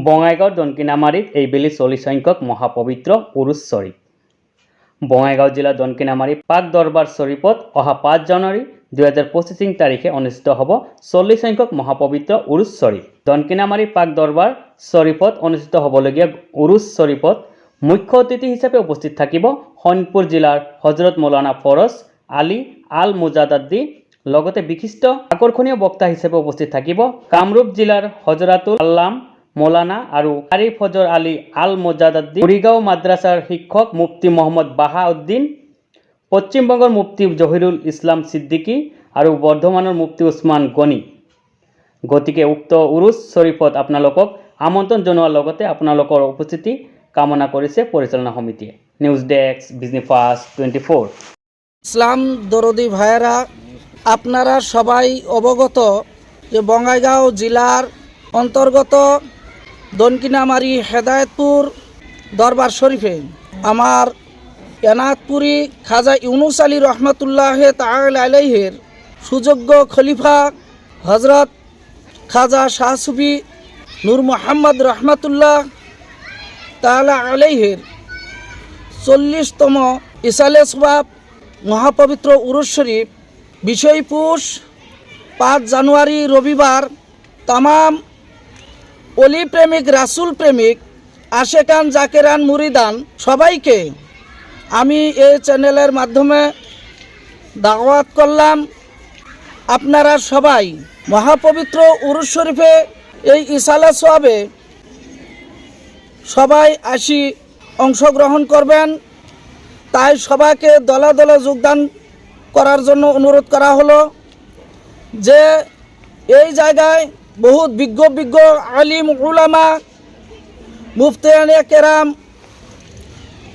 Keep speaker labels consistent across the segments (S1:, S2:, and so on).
S1: বঙাইগাঁও দনকিনামাৰীত এইবেলি 40 সংখ্যক মহাপবিত্ৰ উৰুছ শ্বৰীফ। বঙাইগাঁও জিলাৰ দনকিনামাৰী পাক দৰবাৰ শ্বৰীফত অহা 5 জানুৱাৰী 2025 তাৰিখে অনুষ্ঠিত হ'ব 40 সংখ্যক মহাপবিত্ৰ উৰুছ শ্বৰীফ। দনকিনামাৰী পাক দৰবাৰ শ্বৰীফত অনুষ্ঠিত হ'বলগীয়া উৰুছ শ্বৰীফত মুখ্য অতিথি হিচাপে উপস্থিত থাকিব শোণিতপুৰ জিলাৰ হজৰত মৌলানা ফৰজ আলী আল মুজাদ্দিদী। লগতে বিশিষ্ট আকৰ্ষণীয় বক্তা হিচাপে উপস্থিত থাকিব কামৰূপ জিলাৰ হজৰাতুল আল্লাম মৌলানা আৰু কাৰী ফজৰ আলী আল মুজাদ্দিদী, কুৰিগাঁও মাদ্ৰাছাৰ শিক্ষক মুফতি মহম্মদ বাহাউদ্দিন, পশ্চিমবংগৰ মুফতি জহিৰুল ইছলাম ছিদ্দিকী আৰু বৰ্ধমানৰ মুফতি উছমান গনি। গতিকে উক্ত উৰুছ শ্বৰীফত আপোনালোকক আমন্ত্ৰণ জনোৱাৰ লগতে আপোনালোকৰ উপস্থিতি কামনা কৰিছে পৰিচালনা সমিতিয়ে। News desk business first 24।
S2: ইসলাম দরদি ভাইয়েরা, আপনারা সবাই অবগত যে বঙাইগাঁও জেলার অন্তর্গত দনকিনামারি হেদায়েতপুর দরবার শরীফে আমার এনায়তপুরি খাজা ইউনুস আলী রহমতুল্লাহ তাআলা আলাইহির সুযোগ্য খলিফা হজরত খাজা শাহ সুফি নূর মোহাম্মদ রহমতুল্লাহ তাআলা আলাইহির 40তম ইসালে সওয়াব মহাপবিত্র উরুস শরীফ বিষয়পুষ 5 জানুয়ারি রবিবার তামাম অলি প্রেমিক, রাসুল প্রেমিক, আশেকান, জাকেরান, মুরিদান সবাইকে আমি এই চ্যানেলের মাধ্যমে দাওয়াত করলাম। আপনারা সবাই মহাপবিত্র উরুস শরীফে এই ইসালে সওয়াবে সবাই আসি অংশগ্রহণ করবেন। তাই সবাইকে দলে দলে যোগদান করার জন্য অনুরোধ করা হলো। যে এই জায়গায় বহুত বিজ্ঞ আলিম উলামা মুফতিয়ানে কেরাম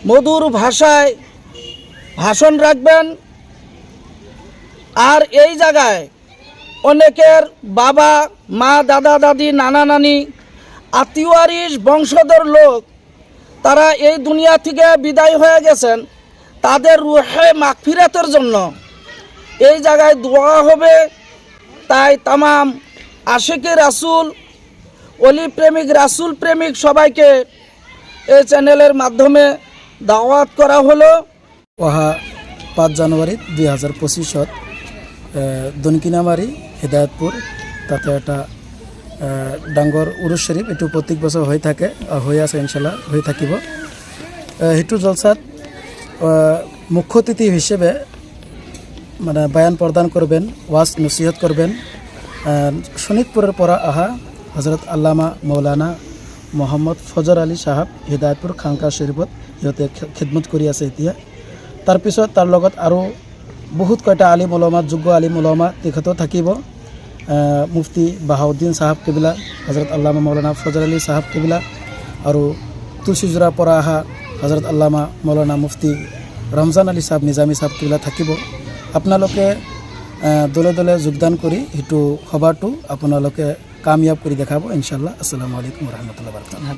S2: মধুর ভাষায় ভাষণ রাখবেন। আর এই জায়গায় অনেকের বাবা মা, দাদা দাদি, নানা নানি, আত্মীয় বংশধর লোক তারা এই দুনিয়া থেকে বিদায় হয়ে গেছেন। তাদের রুহে মাগফিরাতের জন্য এই জায়গায় দোয়া হবে। তাই তামাম আশিকে রাসুল, অলি প্রেমিক, রাসুল প্রেমিক সবাইকে এই চ্যানেলের মাধ্যমে দাওয়াত করা হলো।
S3: অহা 5 জানুৱাৰী 2025 দনকিনামাৰী হেদায়তপুৰ তাতে এটা ডাঙৰ উৰুছ শৰীফ, এইটো প্ৰত্যেক বছৰ হৈ থাকে, হৈ আছে, ইনশাল্লাহ হৈ থাকিব। সেইটো জলসাত মুখ্য অতিথি হিসেবে মানে বয়ান প্রদান করবেন, ওয়াজ নসিহত করবেন শোণিতপুরের পৰা আহা হজরত আল্লামা মৌলানা মোহাম্মদ ফজর আলী সাহাব হেদায়তপুর খানকা শরীফত সিহঁতে খিদমত কৰি আছে এতিয়া। তাৰপিছত তাৰ লগত আৰু বহুত কয়টা আলিম উলমা, যোগ্য আলিম উলমা তেখেতো থাকিব। মুফতি বাহাউদ্দিন সাহাব কেবিলা, হজরত আল্লামা মৌলানা ফজর আলী সাহাব কেবিলা আৰু তুলসীজোৰাৰ পৰা আহা হজরত আল্লামা মৌলানা মুফতি ৰমজান আলী সাহাব নিজামী সাহাব কেবিলা থাকিব। আপোনালোকে দলে দলে যোগদান কৰি সেইটো সভাটো আপোনালোকে কাময়াব কৰি দেখাব ইনশাল্লাহ। আসসালামু আলাইকুম ওয়া রাহমাতুল্লাহি ওয়া বারাকাতুহু।